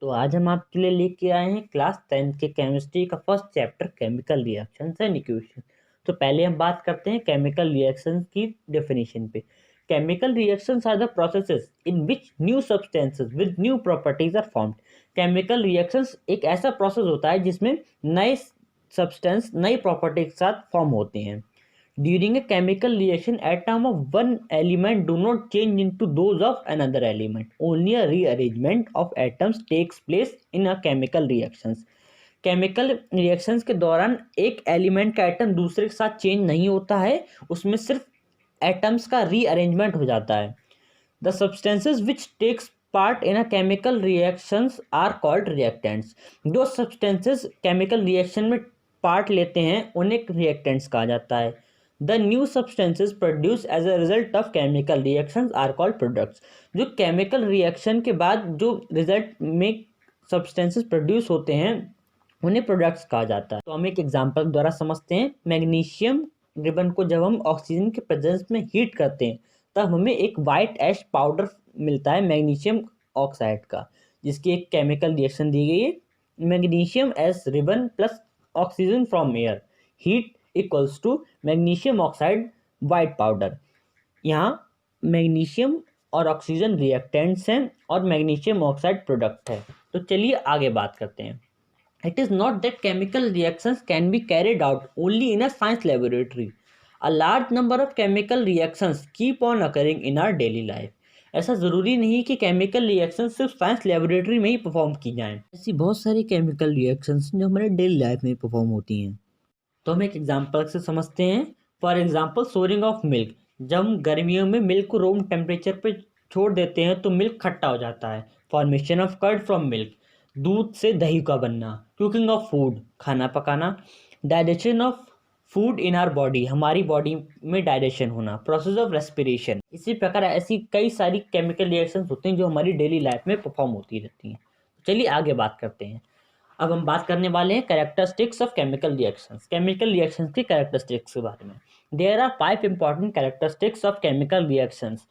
तो आज हम आपके लिए लेके आए हैं क्लास 10th के केमिस्ट्री का first chapter chemical reactions and equation. तो पहले हम बात करते हैं केमिकल रिएक्शंस की डेफिनेशन पे। Chemical reactions are the processes in which new substances with new properties are formed. Chemical reactions एक ऐसा प्रोसेस होता है जिसमें नए सब्सटेंस नई प्रॉपर्टी के साथ फॉर्म होते हैं। During a chemical reaction, atom of one element do not change into those of another element. Only a rearrangement of atoms takes place in a chemical reactions. Chemical reactions के दौरान एक element का atom दूसरे के साथ change नहीं होता है, उसमें सिर्फ एटम्स का रीअरेंजमेंट हो जाता है। The substances which takes part in a chemical reactions are called reactants. जो सब्सटेंसेस केमिकल रिएक्शन में पार्ट लेते हैं उन्हें रिएक्टेंट्स कहा जाता है। The new substances produce as a result of chemical reactions are called products. जो केमिकल रिएक्शन के बाद जो रिजल्ट में सब्सटेंसेस प्रोड्यूस होते हैं उन्हें प्रोडक्ट्स कहा जाता है। तो हम एक एग्जांपल द्वारा समझते हैं। मैग्नीशियम रिबन को जब हम ऑक्सीजन के प्रेजेंस में हीट करते हैं तब हमें एक वाइट ऐश पाउडर मिलता है मैग्नीशियम ऑक्साइड का, जिसकी एक केमिकल रिएक्शन दी गई है। Magnesium S ribbon plus oxygen from air heat equals to magnesium oxide white powder. यहाँ मैग्नीशियम और ऑक्सीजन रिएक्टेंट्स हैं और मैग्नीशियम ऑक्साइड प्रोडक्ट है। तो चलिए आगे बात करते हैं। It is not that chemical reactions can be carried out only in a science laboratory. A large number of chemical reactions keep on occurring in our daily life. ऐसा ज़रूरी नहीं कि केमिकल रिएक्शन सिर्फ साइंस लेबोरेटरी में ही perform की जाएं। ऐसी बहुत सारी केमिकल रिएक्शंस जो हमारे डेली लाइफ में परफॉर्म होती हैं। तो हम एक एग्जांपल से समझते हैं। For example souring of milk. जब हम गर्मियों में मिल्क को रूम टेम्परेचर पे छोड़ देते हैं तो मिल्क खट्टा हो जाता है। Formation of curd from milk, दूध से दही का बनना। कुकिंग ऑफ फूड, खाना पकाना। Digestion of food in our body, हमारी बॉडी में डाइजेशन होना। Process of respiration. इसी प्रकार ऐसी कई सारी केमिकल रिएक्शंस होती हैं जो हमारी डेली लाइफ में परफॉर्म होती रहती हैं। चलिए आगे बात करते हैं। अब हम बात करने वाले हैं characteristics of chemical reactions. Chemical reactions की कैरेक्टरिस्टिक्स के बारे में। There are 5 important characteristics of chemical reactions.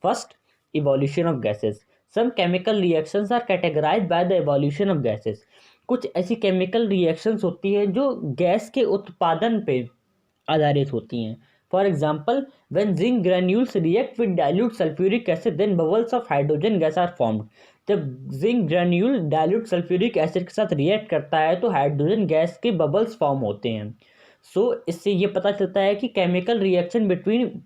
First, evolution of gases. Some chemical reactions are categorised by the evolution of gases. कुछ ऐसी केमिकल रिएक्शंस होती है जो गैस के उत्पादन पे आधारित होती हैं। For example, when zinc granules react with dilute sulphuric acid then bubbles of hydrogen gas are formed. जब zinc granule dilute sulphuric acid के साथ रिएक्ट करता है तो हाइड्रोजन गैस के बबल्स फॉर्म होते हैं। इससे ये पता चलता है कि chemical reaction between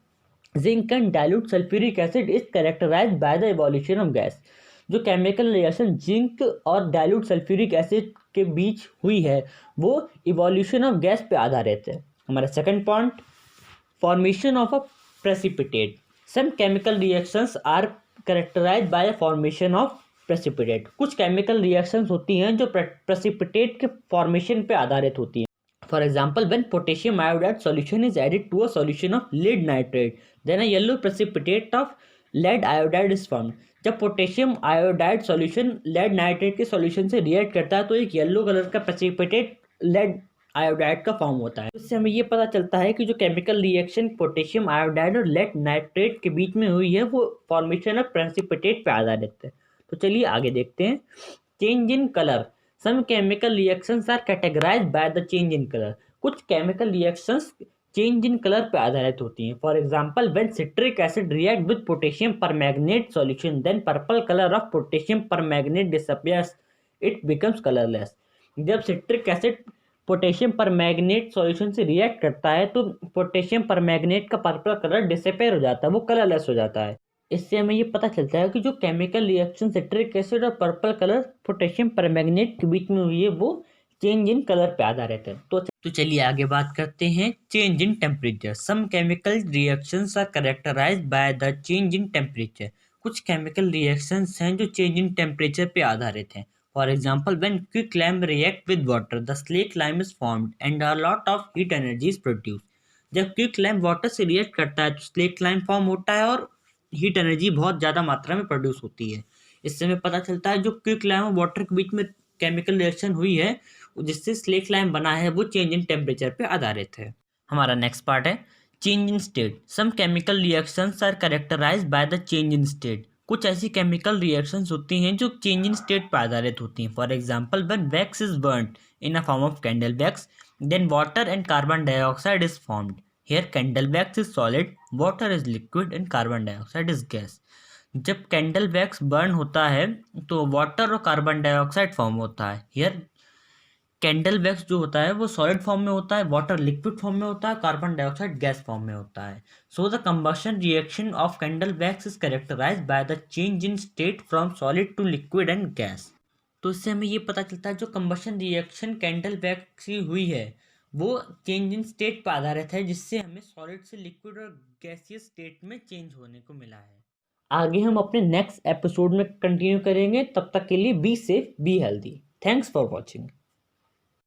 zinc and dilute sulphuric acid is characterised by the evolution of gas. जो केमिकल रिएक्शन जिंक और डाइल्यूट सल्फ्यूरिक एसिड के बीच हुई है वो इवोल्यूशन ऑफ गैस पे आधारित है। हमारा second point, formation of a precipitate. Some chemical reactions are characterised by formation of precipitate. कुछ केमिकल रिएक्शंस होती हैं जो प्रेसिपिटेट के फॉर्मेशन पे आधारित होती हैं। For example, when potassium iodide solution is added to a solution of lead nitrate then a yellow precipitate of lead iodide is formed. जब potassium iodide solution lead nitrate के सॉल्यूशन से react करता है तो एक येलो कलर का precipitate lead iodide का form होता है। इससे हमें ये पता चलता है कि जो केमिकल रिएक्शन पोटेशियम आयोडाइड और lead नाइट्रेट के बीच में हुई है वो फॉर्मेशन ऑफ प्रेसिपिटेट पे आधारित है। तो चलिए आगे देखते हैं। Change in colour. Some chemical reactions are categorised by the change in colour. कुछ chemical reactions change in colour पे आधारित होती हैं। For example, when citric acid react with potassium permanganate solution then purple colour of potassium permanganate disappears, it becomes colourless. जब citric acid potassium permanganate solution से react करता है तो potassium permanganate का पर्पल कलर डिसअपियर हो जाता है, वो कलरलेस हो जाता है। इससे हमें ये पता चलता है कि जो केमिकल रिएक्शन सिट्रिक एसिड और पर्पल कलर पोटेशियम परमैंगनेट के बीच में हुई है वो चेंज इन कलर पे आधारित है। तो चलिए आगे बात करते हैं change in temperature. Some chemical reactions are characterised by the change in temperature. कुछ केमिकल रिएक्शंस हैं जो चेंज इन टेम्परेचर पे आधारित हैं। For example, when quicklime react with water the slaked lime is formed and a lot of heat energy is produce. जब quicklime water से react करता है तो स्लेक्लाइम फॉर्म होता है और हीट एनर्जी बहुत ज़्यादा मात्रा में प्रोड्यूस होती है। इससे हमें पता चलता है जो क्विकलाइम और वाटर के बीच में केमिकल रिएक्शन हुई है जिससे स्लेक्लाइम बना है वो चेंज इन टेम्परेचर पे आधारित है। हमारा नेक्स्ट पार्ट है change in state. Some chemical reactions are characterised by the change in state. कुछ ऐसी केमिकल रिएक्शंस होती हैं जो चेंज इन स्टेट पर आधारित होती हैं। For example, when wax is burned in a form of candle wax, then water and carbon dioxide is formed. Here candle wax is solid, water is liquid and carbon dioxide is gas. जब candle wax burn होता है तो water और carbon dioxide form होता है। Here candle wax जो होता है वो सॉलिड फॉर्म में होता है, वाटर लिक्विड फॉर्म में होता है, कार्बन डाइऑक्साइड गैस फॉर्म में होता है। So the combustion reaction of candle wax is characterised by the change in state from solid to liquid and gas. तो इससे हमें ये पता चलता है जो कंबशन रिएक्शन कैंडल वैक्स की हुई है वो चेंज इन स्टेट पर आधारित है, जिससे हमें सॉलिड से लिक्विड और गैसियस स्टेट में चेंज होने को मिला है। आगे हम अपने नेक्स्ट एपिसोड में कंटिन्यू करेंगे। तब तक के लिए be safe, be healthy. Thanks for watching.